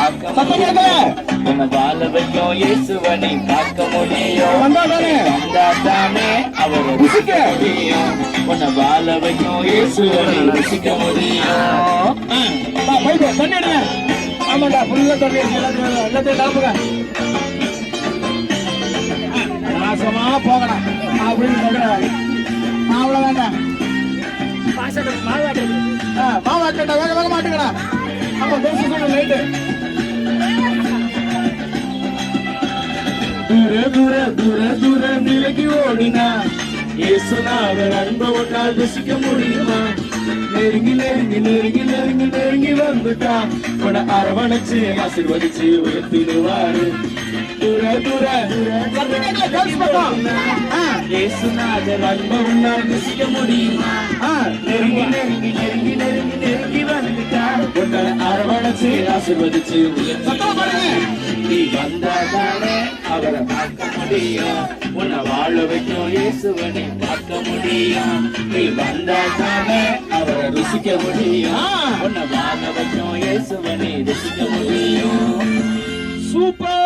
பார்க்க முடியும். உன்னை வாழ வைக்கும் இயேசுவனை பார்க்க முடியும். வந்தாதானே அவரை ருசிக்க முடியும். உன்னை வாழ வைக்கும் இயேசுவனை ருசிக்க முடியும். தண்ணி ஆமாண்டா ஃபுல்லா தண்ணி எல்லாத்தையும் லாபுங்க நாசமா போகலாம் அப்படின்னு சொல்றாங்க. அவ்வளவு வேண்டாம் மாவாட்டா வேக வேக மாட்டுங்கடா. ஆமா தோசை சொல்ல லைட்டு தூர தூர தூர தூர நிலைக்கு ஓடினா இயேசுநாதர் அன்பை ஒன்றால் ருசிக்க முடியுமா? நெருங்கி நெருங்கி நெருங்கி நெருங்கி நெருங்கி வந்துட்டா உன அரவணைச்சு ஆசீர்வதிச்சு உயர்த்திடுவாரு. தூர தூர இயேசுநாதர் அன்பை ஒன்றால் ருசிக்க முடியுமா? நெருங்கி நெருங்கி நெருங்கி நெருங்கி நெருங்கி வந்துட்டா உன்னை அரவணைச்சு ஆசீர்வதிச்சு நீ வந்தாதானே அவரை பார்க்க முடியும். உன்னை வாழ வைக்கும் இயேசுவனை பார்க்க முடியும். நீ வந்தாதானே அவரை ருசிக்க முடியும். உன்னை வாழ வைக்கும் இயேசுவனை ருசிக்க முடியும். சூப்பர்.